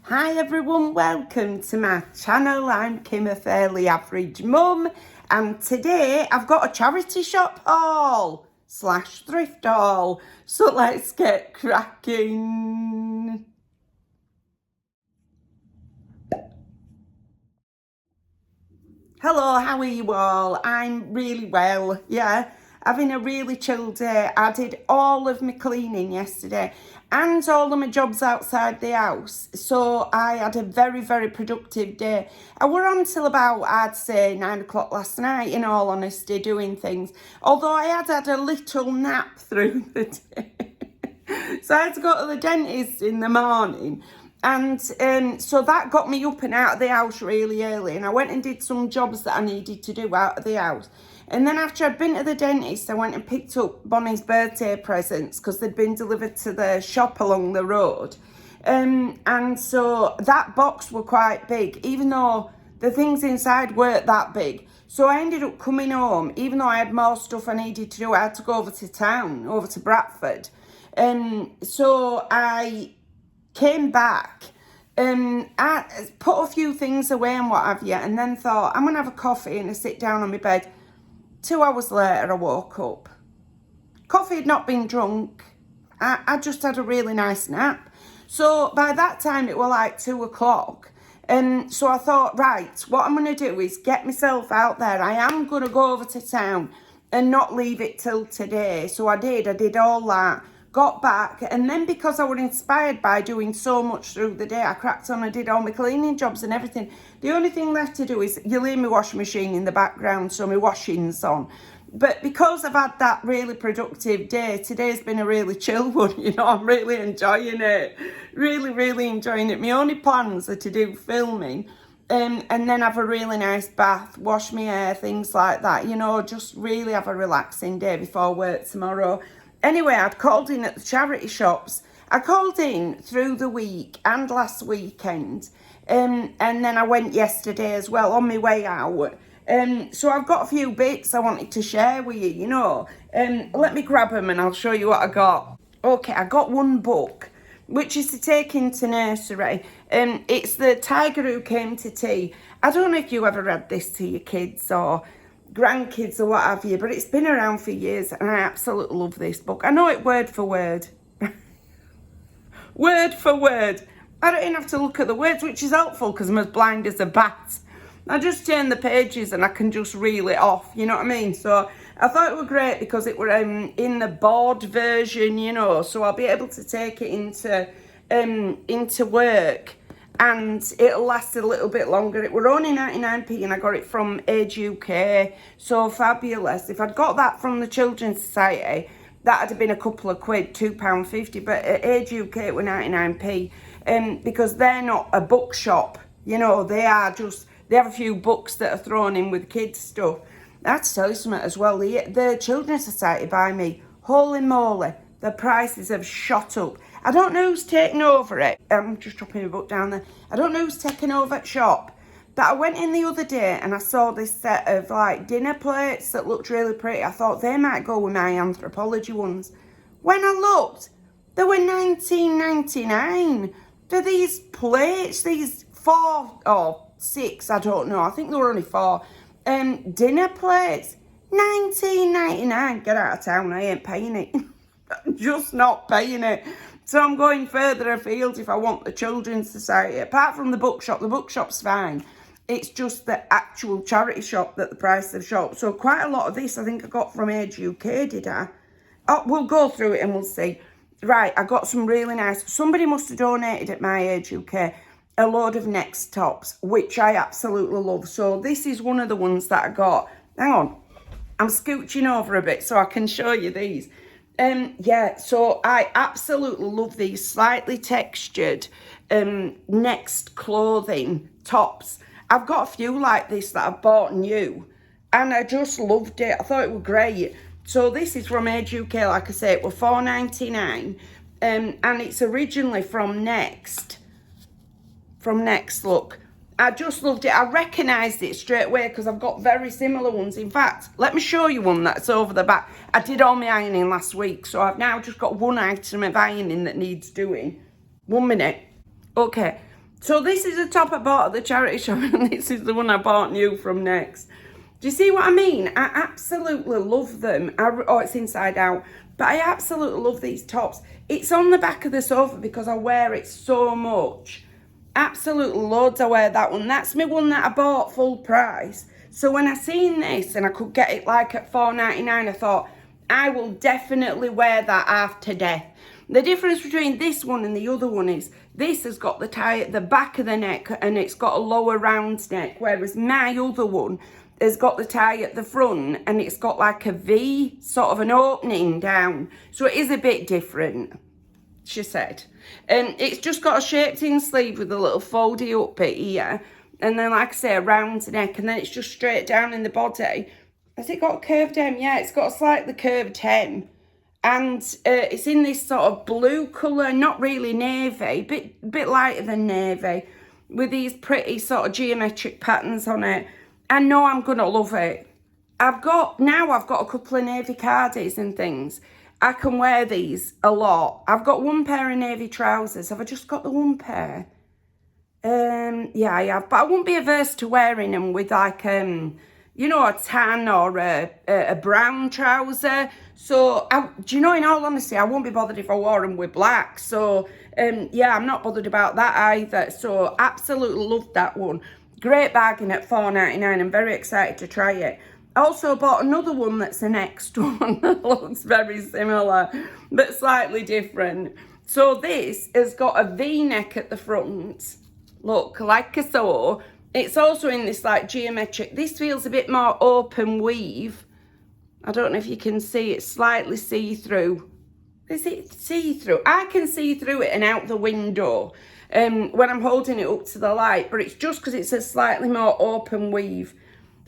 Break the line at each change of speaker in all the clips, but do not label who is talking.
Hi everyone, welcome to my channel. I'm Kim, a fairly average mum, and today I've got a charity shop haul / thrift haul. So let's get cracking. Hello, how are you all? I'm really well, yeah. Having a really chill day. I did all of my cleaning yesterday and all of my jobs outside the house. So I had a very, very productive day. I were on till about, I'd say, 9 o'clock last night, in all honesty, doing things. Although I had a little nap through the day. So I had to go to the dentist in the morning. And so that got me up and out of the house really early. And I went and did some jobs that I needed to do out of the house. And then after I'd been to the dentist, I went and picked up Bonnie's birthday presents because they'd been delivered to the shop along the road. And so that box were quite big, even though the things inside weren't that big. So I ended up coming home, even though I had more stuff I needed to do. I had to go over to town, over to Bradford. So I came back, I put a few things away and what have you, and then thought, I'm going to have a coffee and I sit down on my bed. 2 hours later, I woke up. Coffee had not been drunk. I just had a really nice nap. So by that time, it was like 2 o'clock. And so I thought, right, what I'm going to do is get myself out there. I am going to go over to town and not leave it till today. So I did all that. Got back, and then because I was inspired by doing so much through the day, I cracked on and did all my cleaning jobs and everything. The only thing left to do is, you'll hear my washing machine in the background, so my washing's on. But because I've had that really productive day, today's been a really chill one, you know. I'm really enjoying it. Really enjoying it. My only plans are to do filming, and then have a really nice bath, wash my hair, things like that, you know, just really have a relaxing day before work tomorrow. Anyway, I'd called in at the charity shops. I called in through the week and last weekend. And then I went yesterday as well on my way out. So I've got a few bits I wanted to share with you, you know. Let me grab them and I'll show you what I got. Okay, I got one book, which is to take into nursery. It's The Tiger Who Came to Tea. I don't know if you ever read this to your kids or grandkids or what have you, but it's been around for years and I absolutely love this book. I know it word for word. Word for word. I don't even have to look at the words, which is helpful because I'm as blind as a bat. I just turn the pages and I can just reel it off, you know what I mean? So I thought it was great because it were in the board version, you know, so I'll be able to take it into work. And it'll last a little bit longer. It were only 99p and I got it from Age UK. So fabulous. If I'd got that from the Children's Society, that'd have been a couple of quid, £2.50. But at Age UK, it were 99p. Because they're not a bookshop. You know, they have a few books that are thrown in with kids' stuff. I have to tell you something as well. The Children's Society by me, holy moly, the prices have shot up. I don't know who's taken over it. I'm just dropping a book down there. I don't know who's taken over at shop. But I went in the other day and I saw this set of like dinner plates that looked really pretty. I thought they might go with my anthropology ones. When I looked, they were $19.99 for these plates. These 4 or 6, I don't know. I think they were only 4. Dinner plates, $19.99. Get out of town. I ain't paying it. I'm just not paying it. So I'm going further afield if I want the Children's Society. Apart from the bookshop's fine. It's just the actual charity shop that the price of shop. So quite a lot of this I think I got from Age UK, did I? Oh, we'll go through it and we'll see. Right, I got some really nice, somebody must have donated at my Age UK a load of Next tops, which I absolutely love. So this is one of the ones that I got. Hang on, I'm scooching over a bit so I can show you these. Yeah, so I absolutely love these slightly textured Next clothing tops. I've got a few like this that I've bought new and I just loved it. I thought it was great. So this is from Age UK, like I say, it was $4.99 and it's originally from Next. Look, I just loved it. I recognised it straight away because I've got very similar ones. In fact, let me show you one that's over the back. I did all my ironing last week, so I've now just got one item of ironing that needs doing. 1 minute. Okay, So this is a top I bought at the charity shop, and this is the one I bought new from Next. Do you see what I mean? I absolutely love them. Oh, it's inside out. But I absolutely love these tops. It's on the back of the sofa because I wear it so much. Absolutely loads I wear that one. That's my one that I bought full price. So when I seen this and I could get it like at $4.99, I thought, I will definitely wear that after death. The difference between this one and the other one is this has got the tie at the back of the neck and it's got a lower round neck, whereas my other one has got the tie at the front and it's got like a V, sort of an opening down. So it is a bit different, she said. It's just got a shaped in sleeve with a little foldy up bit here. And then, like I say, a round neck, and then it's just straight down in the body. Has it got a curved hem? Yeah, it's got a slightly curved hem. And it's in this sort of blue colour, not really navy, bit lighter than navy, with these pretty sort of geometric patterns on it. I know I'm going to love it. I've got a couple of navy cardies and things. I can wear these a lot. I've got one pair of navy trousers. Have I just got the one pair? Yeah, I have. But I wouldn't be averse to wearing them with like, you know, a tan or a brown trouser. So, do you know, in all honesty, I won't be bothered if I wore them with black. So, yeah, I'm not bothered about that either. So, absolutely loved that one. Great bargain at $4.99. I'm very excited to try it. I also bought another one that's the next one that looks very similar, but slightly different. So, this has got a V-neck at the front. Look, like I saw. It's also in this like geometric. This feels a bit more open weave. I don't know if you can see it, slightly see-through. Is it see-through? I can see through it and out the window when I'm holding it up to the light, but it's just because it's a slightly more open weave.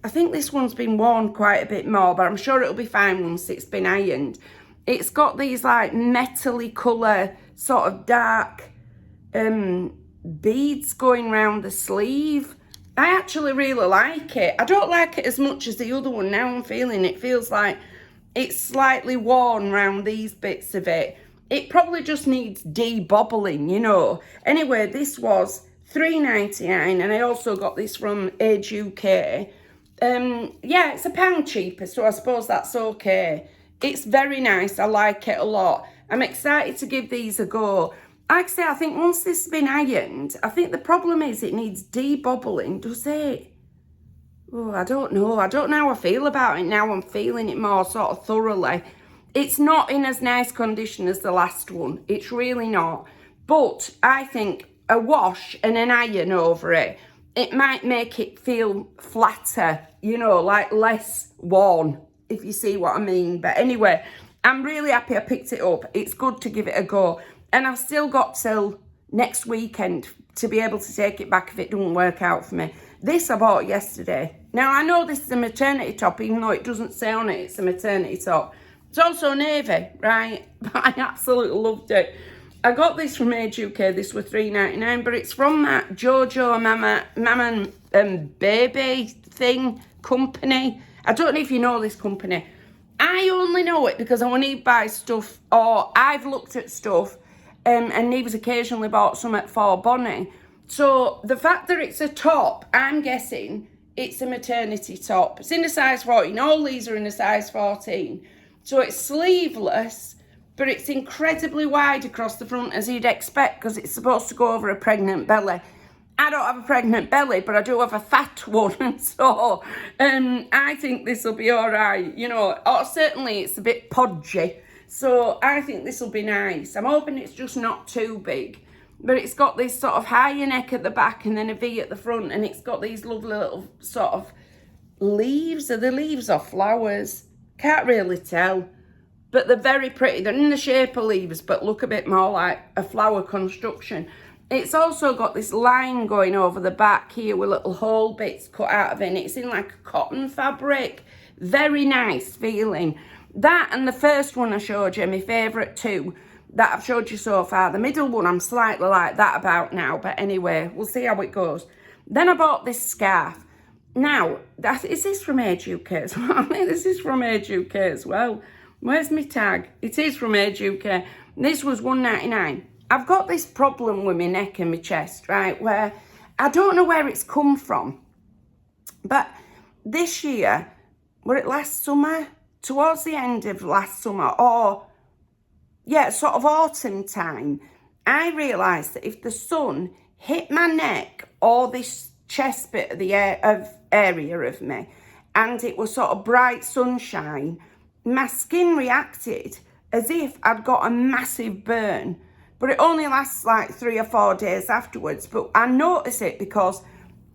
I think this one's been worn quite a bit more, but I'm sure it'll be fine once it's been ironed. It's got these like metally colour, sort of dark beads going round the sleeve. I actually really like it. I don't like it as much as the other one. Now I'm feeling it feels like it's slightly worn round these bits of it. It probably just needs de-bobbling, you know. Anyway, this was $3.99 and I also got this from Age UK. Yeah, it's £1 cheaper, so I suppose that's okay. It's very nice. I like it a lot. I'm excited to give these a go. Like I say, I think once this has been ironed, I think the problem is it needs de-bobbling, does it? Oh, I don't know. I don't know how I feel about it now. I'm feeling it more sort of thoroughly. It's not in as nice condition as the last one. It's really not. But I think a wash and an iron over it, it might make it feel flatter, you know, like less worn, if you see what I mean. But anyway, I'm really happy I picked it up. It's good to give it a go. And I've still got till next weekend to be able to take it back if it doesn't work out for me. This I bought yesterday. Now, I know this is a maternity top, even though it doesn't say on it it's a maternity top. It's also navy, right? But I absolutely loved it. I got this from Age UK. This was $3.99, but it's from that Jojo Mama and Baby thing company. I don't know if you know this company. I only know it because I want to buy stuff, or I've looked at stuff, and Neve's occasionally bought some for Bonnie. So the fact that it's a top, I'm guessing it's a maternity top. It's in a size 14. All these are in a size 14. So it's sleeveless, but it's incredibly wide across the front, as you'd expect, because it's supposed to go over a pregnant belly. I don't have a pregnant belly, but I do have a fat one, so I think this will be all right, you know, or certainly it's a bit podgy, so I think this will be nice. I'm hoping it's just not too big, but it's got this sort of higher neck at the back and then a V at the front, and it's got these lovely little sort of leaves. Are they leaves or flowers? Can't really tell, but they're very pretty. They're in the shape of leaves, but look a bit more like a flower construction. It's also got this line going over the back here with little hole bits cut out of it. And it's in like a cotton fabric. Very nice feeling. That and the first one I showed you, my favourite two that I've showed you so far. The middle one I'm slightly like that about now. But anyway, we'll see how it goes. Then I bought this scarf. Now, is this from Age UK as well? I think this is from Age UK as well. Where's my tag? It is from Age UK. This was $1.99. I've got this problem with my neck and my chest, right, where I don't know where it's come from. But this year, were it last summer, towards the end of last summer, or yeah, sort of autumn time, I realised that if the sun hit my neck or this chest bit of the area of me, and it was sort of bright sunshine, my skin reacted as if I'd got a massive burn. But it only lasts like 3 or 4 days afterwards. But I notice it because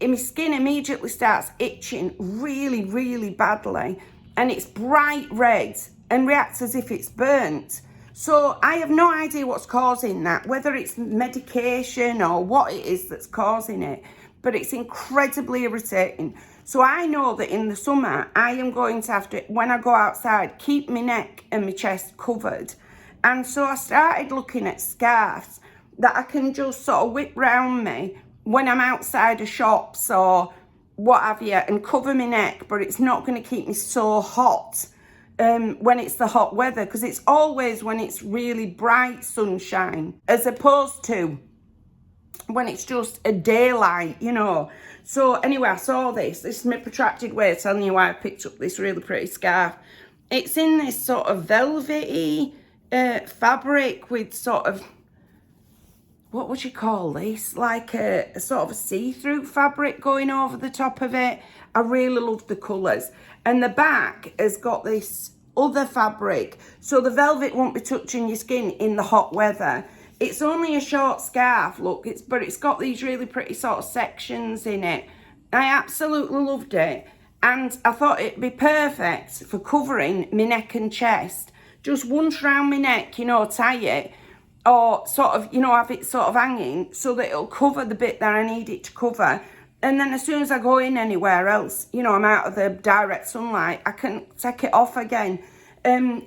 my skin immediately starts itching really, really badly. And it's bright red and reacts as if it's burnt. So I have no idea what's causing that, whether it's medication or what it is that's causing it. But it's incredibly irritating. So I know that in the summer, I am going to have to, when I go outside, keep my neck and my chest covered. And so I started looking at scarves that I can just sort of whip round me when I'm outside of shops or what have you, and cover my neck, but it's not going to keep me so hot when it's the hot weather, because it's always when it's really bright sunshine, as opposed to when it's just a daylight, you know. So anyway, I saw this is my protracted way of telling you why I picked up this really pretty scarf. It's in this sort of velvety fabric with sort of, what would you call this? Like a sort of a see-through fabric going over the top of it. I really love the colours. And the back has got this other fabric, so the velvet won't be touching your skin in the hot weather. It's only a short scarf, look, but it's got these really pretty sort of sections in it. I absolutely loved it. And I thought it'd be perfect for covering my neck and chest. Just once round my neck, you know, tie it, or sort of, you know, have it sort of hanging so that it'll cover the bit that I need it to cover. And then as soon as I go in anywhere else, you know, I'm out of the direct sunlight, I can take it off again.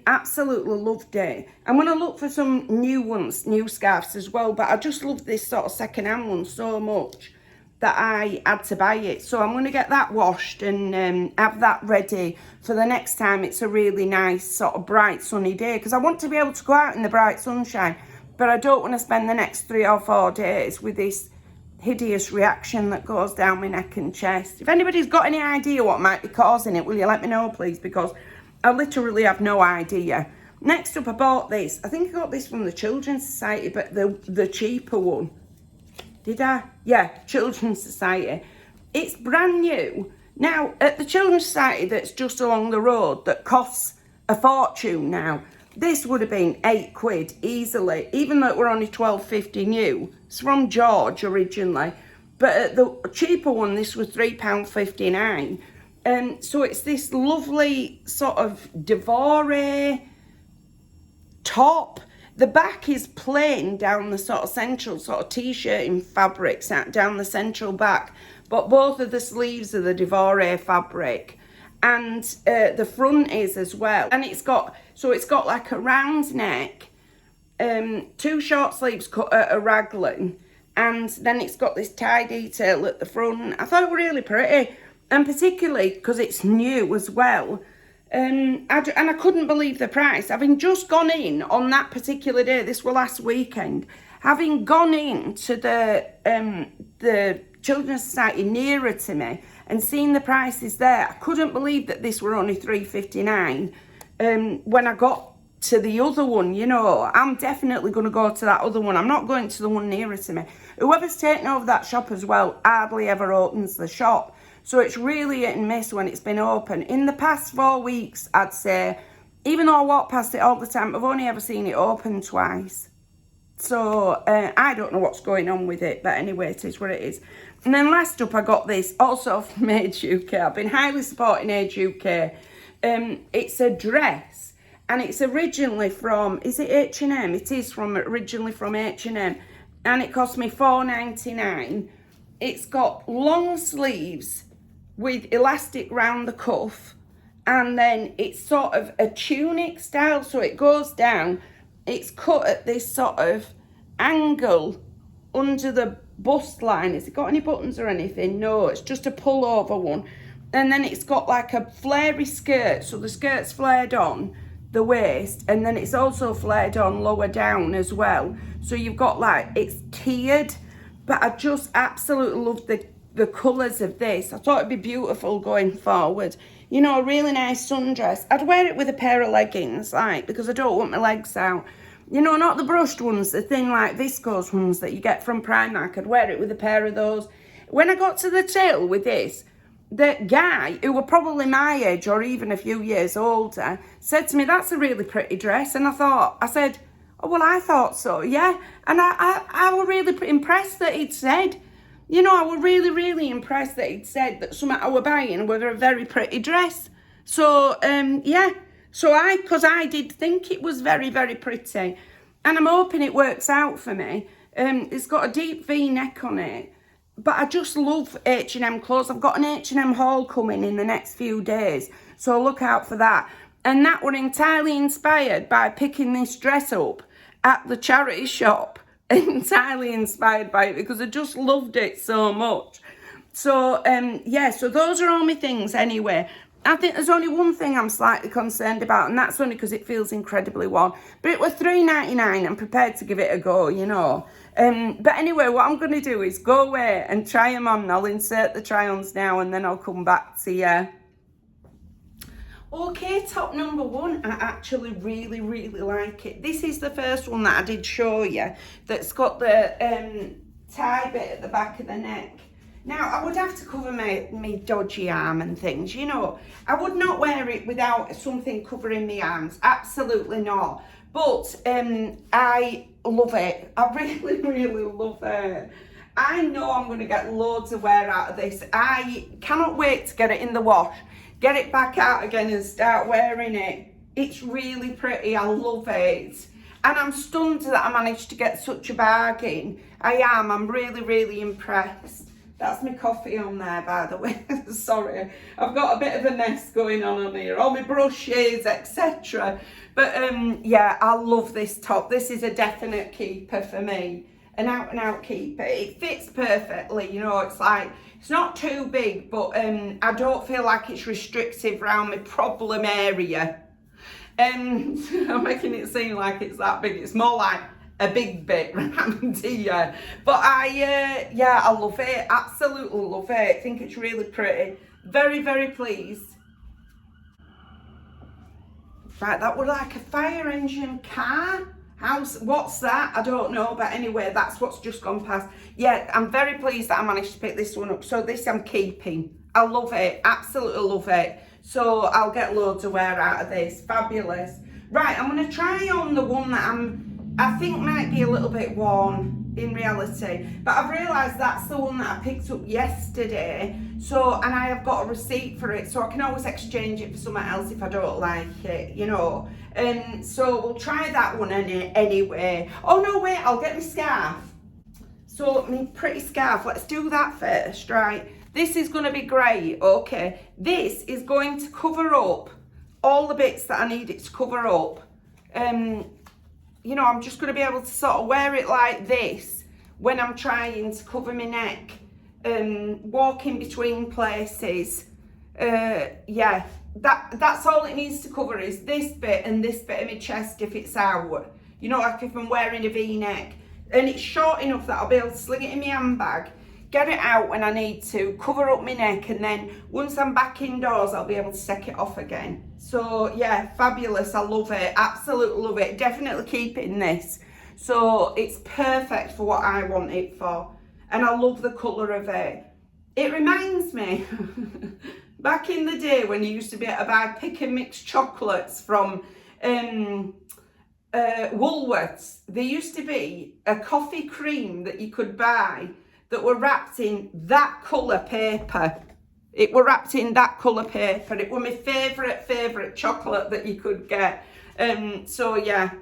Absolutely loved it. I'm going to look for some new ones, new scarves as well, but I just love this sort of second-hand one so much that I had to buy it. So I'm going to get that washed and have that ready for the next time it's a really nice sort of bright sunny day, because I want to be able to go out in the bright sunshine, but I don't want to spend the next 3 or 4 days with this hideous reaction that goes down my neck and chest. If anybody's got any idea what might be causing it, will you let me know, please, because I literally have no idea. Next up, I bought this. I think I got this from the Children's Society, but the cheaper one. Did I? Yeah, Children's Society. It's brand new. Now, at the Children's Society that's just along the road that costs a fortune now, this would have been £8 easily, even though it were only £12.50 new. It's from George originally. But at the cheaper one, this was £3.59. So it's this lovely sort of devore top. The back is plain down the sort of central sort of t-shirting fabric down the central back, but both of the sleeves are the devore fabric, and the front is as well. And it's got like a round neck, 2 short sleeves cut at a raglan, and then it's got this tie detail at the front. I thought it was really pretty, and particularly because it's new as well. And I couldn't believe the price. Having just gone in on that particular day, this was last weekend, having gone in to the Children's Society nearer to me and seen the prices there, I couldn't believe that this were only £3.59. When I got to the other one, you know, I'm definitely going to go to that other one. I'm not going to the one nearer to me. Whoever's taken over that shop as well hardly ever opens the shop. So it's really hit and miss when it's been open. In the past 4 weeks, I'd say, even though I walk past it all the time, I've only ever seen it open twice. So I don't know what's going on with it, but anyway, it is what it is. And then last up, I got this, also from Age UK. I've been highly supporting Age UK. It's a dress, and it's originally from, is it H&M? It is originally from H&M, and it cost me £4.99. It's got long sleeves with elastic round the cuff, and then it's sort of a tunic style, so it goes down. It's cut at this sort of angle under the bust line. Has it got any buttons or anything? No, it's just a pullover one. And then it's got like a flary skirt, so the skirt's flared on, the waist, and then it's also flared on lower down as well. So you've got like, it's tiered, but I just absolutely love the colours of this. I thought it'd be beautiful going forward. You know, a really nice sundress. I'd wear it with a pair of leggings, like, because I don't want my legs out. You know, not the brushed ones, the thin, like, viscose ones that you get from Primark. I'd wear it with a pair of those. When I got to the till with this, the guy, who were probably my age or even a few years older, said to me, that's a really pretty dress. And I said, oh, well, I thought so, yeah. And I was really impressed that he'd said, you know, I was really, really impressed that he'd said that something I were buying was a very pretty dress. So, yeah. So because I did think it was very, very pretty. And I'm hoping it works out for me. It's got a deep V neck on it. But I just love H&M clothes. I've got an H&M haul coming in the next few days. So look out for that. And that were entirely inspired by picking this dress up at the charity shop. Entirely inspired by it because I just loved it so much. So, yeah, so those are all my things anyway. I think there's only one thing I'm slightly concerned about, and that's only because it feels incredibly worn. But it was $3.99. I'm prepared to give it a go, you know. But anyway, what I'm going to do is go away and try them on. I'll insert the try-ons now, and then I'll come back to you. Okay, top number one. I actually really, really like it. This is the first one that I did show you that's got the tie bit at the back of the neck. Now, I would have to cover my dodgy arm and things, you know. I would not wear it without something covering my arms. Absolutely not. But I love it. I really, really love it. I know I'm going to get loads of wear out of this. I cannot wait to get it in the wash, get it back out again and start wearing it. It's really pretty. I love it. And I'm stunned that I managed to get such a bargain. I am. I'm really, really impressed. That's my coffee on there, by the way. Sorry, I've got a bit of a mess going on here. All my brushes, etc. But yeah, I love this top. This is a definite keeper for me. An out and out keeper. It fits perfectly, you know, it's like, it's not too big, but I don't feel like it's restrictive around my problem area. I'm making it seem like it's that big. It's more like a big bit around here. But yeah, I love it. Absolutely love it. I think it's really pretty. Very, very pleased. Right, that was like a fire engine car. What's that? I don't know, but anyway, that's what's just gone past. Yeah, I'm very pleased that I managed to pick this one up. So this I'm keeping. I love it. Absolutely love it. So I'll get loads of wear out of this. Fabulous. Right, I'm going to try on the one that I think might be a little bit worn in reality, but I've realised that's the one that I picked up yesterday. So, and I have got a receipt for it, so I can always exchange it for something else if I don't like it, you know. So we'll try that one anyway. Oh no, wait, I'll get my scarf. So my pretty scarf, let's do that first, right? This is going to be great, okay. This is going to cover up all the bits that I need it to cover up. You know, I'm just going to be able to sort of wear it like this when I'm trying to cover my neck, walk in between places. Yeah, that's all it needs to cover is this bit and this bit of my chest if it's out. You know, like if I'm wearing a V-neck. And it's short enough that I'll be able to sling it in my handbag, get it out when I need to, cover up my neck, and then once I'm back indoors, I'll be able to take it off again. So yeah, fabulous. I love it. Absolutely love it. Definitely keeping this. So it's perfect for what I want it for. And I love the colour of it. It reminds me, back in the day when you used to be able to buy pick and mix chocolates from Woolworths, there used to be a coffee cream that you could buy that were wrapped in that colour paper. It were wrapped in that colour paper. It was my favourite chocolate that you could get. So yeah,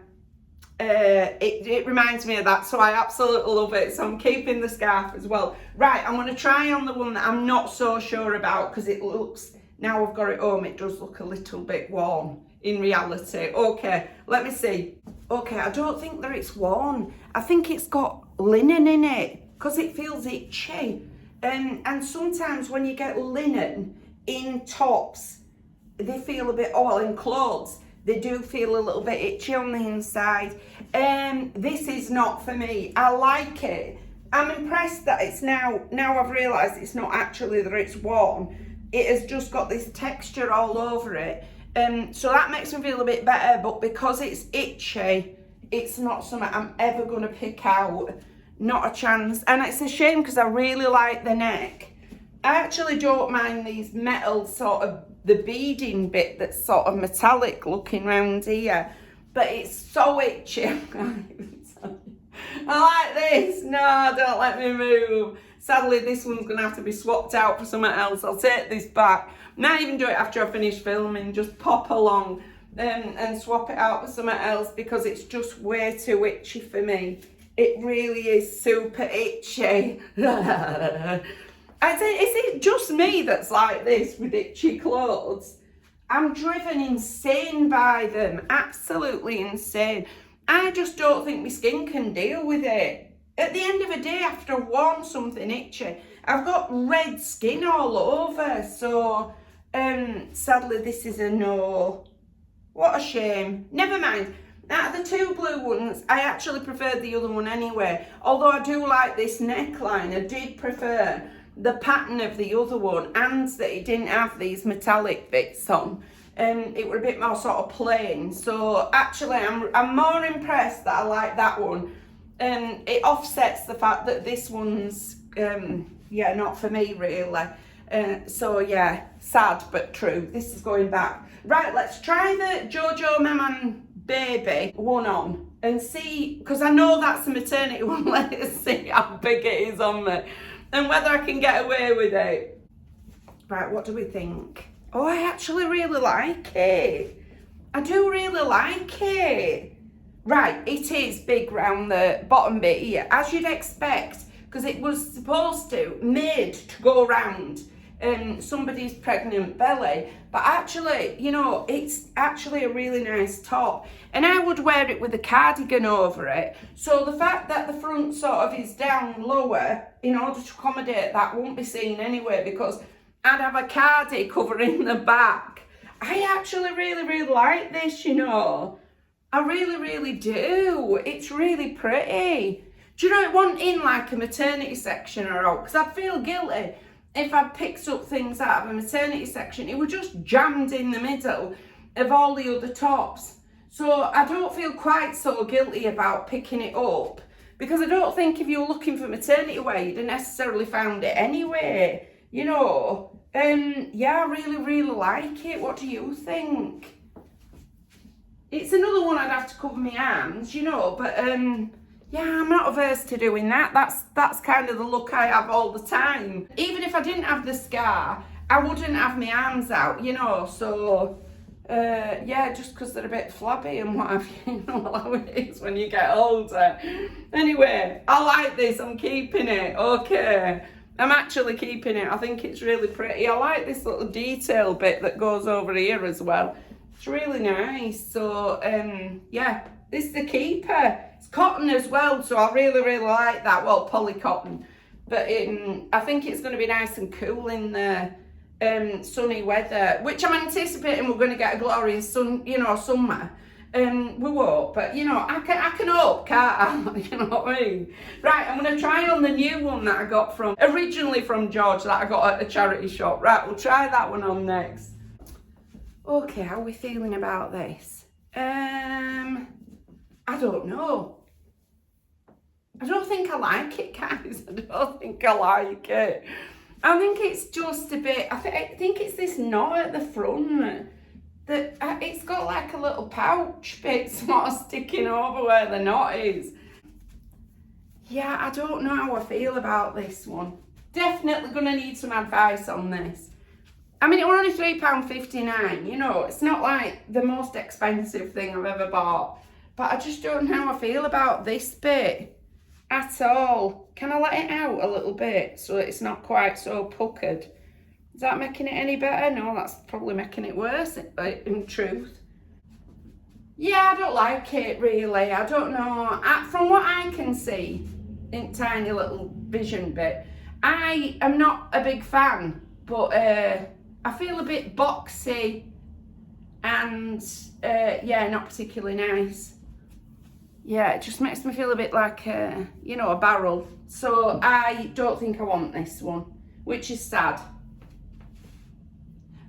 it reminds me of that. So I absolutely love it. So I'm keeping the scarf as well. Right, I'm going to try on the one that I'm not so sure about because it looks, now I've got it home, it does look a little bit worn in reality. Okay, let me see. Okay, I don't think that it's worn. I think it's got linen in it because it feels itchy. And sometimes when you get linen in tops, they feel a bit, in clothes, they do feel a little bit itchy on the inside. This is not for me. I like it. I'm impressed that it's now I've realised it's not actually that it's worn. It has just got this texture all over it. So that makes me feel a bit better, but because it's itchy, it's not something I'm ever going to pick out. Not a chance. And it's a shame because I really like the neck. I actually don't mind these metal sort of, the beading bit that's sort of metallic looking round here. But it's so itchy. I like this. No, don't let me move. Sadly, this one's going to have to be swapped out for something else. I'll take this back. Not even do it after I finish filming. Just pop along and swap it out for something else because it's just way too itchy for me. It really is super itchy. Is it just me that's like this with itchy clothes? I'm driven insane by them. Absolutely insane. I just don't think my skin can deal with it. At the end of the day, after I've worn something itchy, I've got red skin all over. So, sadly, this is a no. What a shame. Never mind. Out of the two blue ones, I actually preferred the other one anyway. Although I do like this neckline, I did prefer the pattern of the other one and that it didn't have these metallic bits on. It were a bit more sort of plain. So actually, I'm more impressed that I like that one. It offsets the fact that this one's, not for me really. So yeah, sad but true. This is going back. Right, let's try the Jojo Maman Baby one on and see, because I know that's the maternity one. Let's see how big it is on me and whether I can get away with it. Right, what do we think? Oh, I actually really like it. I do really like it. Right, it is big round the bottom bit here, as you'd expect, because it was supposed to, made to go round somebody's pregnant belly. But actually, you know, it's actually a really nice top. And I would wear it with a cardigan over it. So the fact that the front sort of is down lower, in order to accommodate that, won't be seen anyway, because I'd have a cardi covering the back. I actually really like this, you know. I really do. It's really pretty. Do you know, it wasn't in like a maternity section or all, because I'd feel guilty if I'd picked up things out of a maternity section. It was just jammed in the middle of all the other tops. So I don't feel quite so guilty about picking it up, because I don't think if you're looking for maternity wear, you'd have necessarily found it anyway, you know. Yeah, I really like it. What do you think? It's another one I'd have to cover my arms, you know, but yeah, I'm not averse to doing that. That's kind of the look I have all the time. Even if I didn't have the scar, I wouldn't have my arms out, you know. So yeah, just because they're a bit flabby and what have you, you know how it is when you get older. Anyway, I like this. I'm keeping it. Okay, I'm actually keeping it. I think it's really pretty. I like this little detail bit that goes over here as well. It's really nice. So yeah, this is the keeper. It's cotton as well, so I really like that. Well, poly cotton, but I think it's going to be nice and cool in the sunny weather, which I'm anticipating we're going to get a glorious sun, you know, summer. We won't, but you know, I can hope, can't I? You know what I mean? Right, I'm going to try on the new one that I got originally from George, that I got at a charity shop. Right, we'll try that one on next. Okay, how are we feeling about this? I don't know. I don't think I like it, guys. I don't think I like it. I think it's just a bit, I think it's this knot at the front that it's got like a little pouch bit sort of sticking over where the knot is. Yeah, I don't know how I feel about this one. Definitely going to need some advice on this. I mean, it was only £3.59, you know, it's not like the most expensive thing I've ever bought. But I just don't know how I feel about this bit at all. Can I let it out a little bit so it's not quite so puckered? Is that making it any better? No, that's probably making it worse, in truth. Yeah, I don't like it, really. I don't know. From what I can see, in tiny little vision bit, I am not a big fan, but I feel a bit boxy and yeah, not particularly nice. Yeah, it just makes me feel a bit like, you know, a barrel. So I don't think I want this one, which is sad.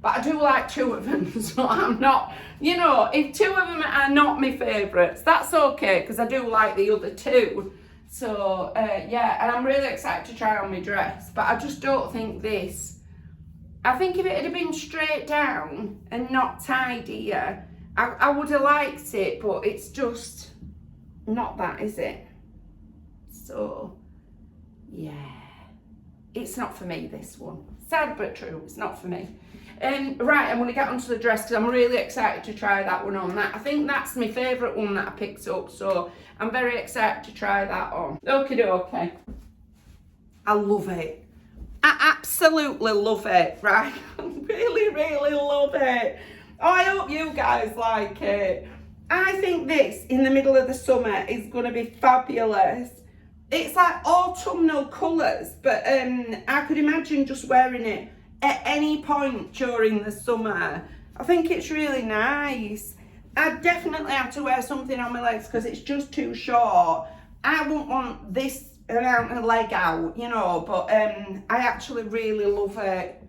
But I do like 2 of them, so I'm not, you know, if 2 of them are not my favourites, that's okay, because I do like the other 2. So, yeah, and I'm really excited to try on my dress, but I just don't think this. I think if it had been straight down and not tidier, I would have liked it, but it's just not that, is it? So, yeah, it's not for me, this one. Sad but true, it's not for me. Right, I'm going to get onto the dress because I'm really excited to try that one on. I think that's my favourite one that I picked up, so I'm very excited to try that on. Okie dokie. I love it. I absolutely love it, right? I really, really love it. Oh, I hope you guys like it. I think this, in the middle of the summer, is going to be fabulous. It's like autumnal colours, but I could imagine just wearing it at any point during the summer. I think it's really nice. I definitely have to wear something on my legs because it's just too short. I wouldn't want this amount of leg out, you know, but I actually really love it.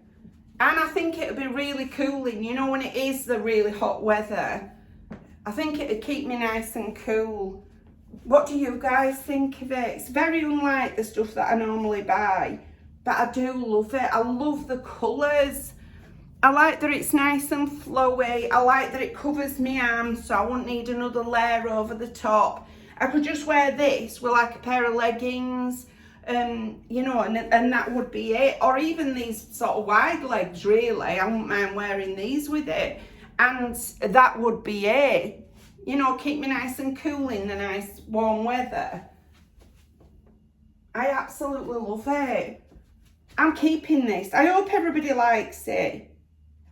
And I think it'll be really cooling, you know, when it is the really hot weather. I think it'll keep me nice and cool. What do you guys think of it? It's very unlike the stuff that I normally buy, but I do love it. I love the colours. I like that it's nice and flowy. I like that it covers my arms, so I won't need another layer over the top. I could just wear this with like a pair of leggings, you know, and that would be it. Or even these sort of wide legs, really. I wouldn't mind wearing these with it. And that would be it. You know, keep me nice and cool in the nice warm weather. I absolutely love it. I'm keeping this. I hope everybody likes it.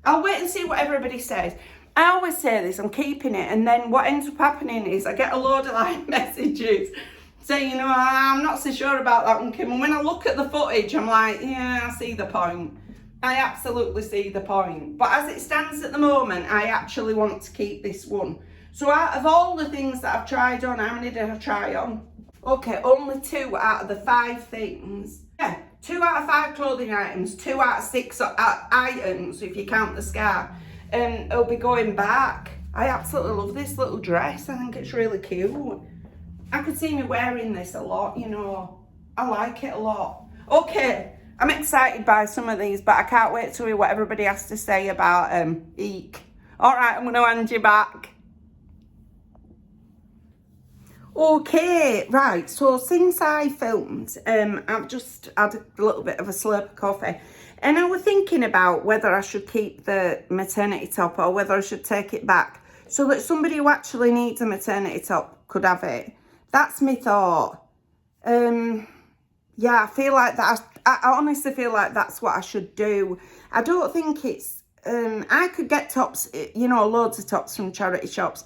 I'll wait and see what everybody says. I always say this, I'm keeping it, and then what ends up happening is I get a load of like messages saying, you know, I'm not so sure about that one, Kim. And when I look at the footage, I'm like, yeah, I see the point. I absolutely see the point. But as it stands at the moment, I actually want to keep this one. So out of all the things that I've tried on, how many did I try on? Okay, only 2 out of the 5 things. Yeah, 2 out of 5 clothing items, 2 out of 6 items, if you count the scarf, it'll be going back. I absolutely love this little dress. I think it's really cute. I could see me wearing this a lot, you know. I like it a lot. Okay, I'm excited by some of these, but I can't wait to hear what everybody has to say about Eek. All right, I'm going to hand you back. Okay, right, so since I filmed, I've just had a little bit of a slurp of coffee, and I was thinking about whether I should keep the maternity top or whether I should take it back so that somebody who actually needs a maternity top could have it. That's my thought. Yeah, I feel like that. I honestly feel like that's what I should do. I don't think it's, I could get tops, you know, loads of tops from charity shops.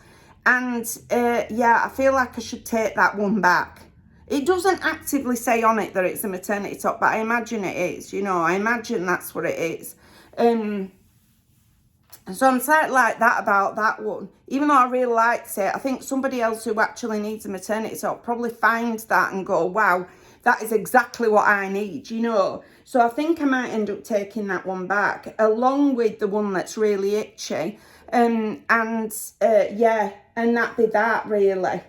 And yeah, I feel like I should take that one back. It doesn't actively say on it that it's a maternity top, but I imagine it is, you know, I imagine that's what it is. So I'm slightly like that about that one. Even though I really liked it, I think somebody else who actually needs a maternity top probably finds that and go, wow, that is exactly what I need, you know. So I think I might end up taking that one back, along with the one that's really itchy. Yeah, and that'd be that, really.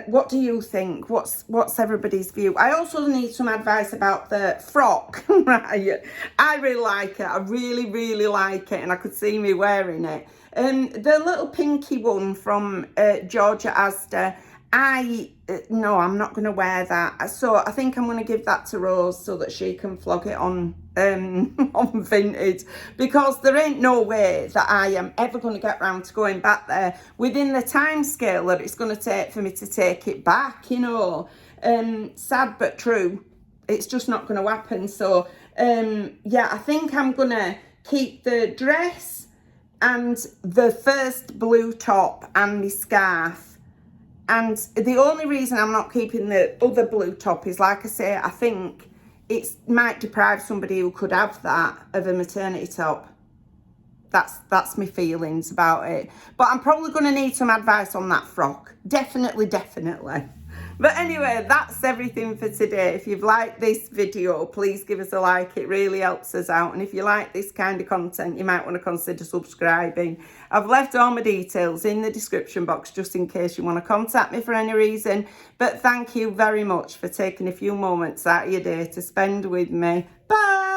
What do you think? What's everybody's view? I also need some advice about the frock. Right, I really like it. I really, really like it, and I could see me wearing it. The little pinky one from Georgia Asda, no, I'm not going to wear that. So I think I'm going to give that to Rose so that she can flog it on on Vinted, because there ain't no way that I am ever going to get round to going back there within the time scale that it's going to take for me to take it back, you know. Sad but true, it's just not going to happen. So yeah, I think I'm going to keep the dress and the first blue top and my scarf. And the only reason I'm not keeping the other blue top is, like I say, I think it might deprive somebody who could have that of a maternity top. that's my feelings about it. But I'm probably going to need some advice on that frock. Definitely. But anyway, that's everything for today. If you've liked this video, please give us a like. It really helps us out. And if you like this kind of content, you might want to consider subscribing. I've left all my details in the description box just in case you want to contact me for any reason. But thank you very much for taking a few moments out of your day to spend with me. Bye.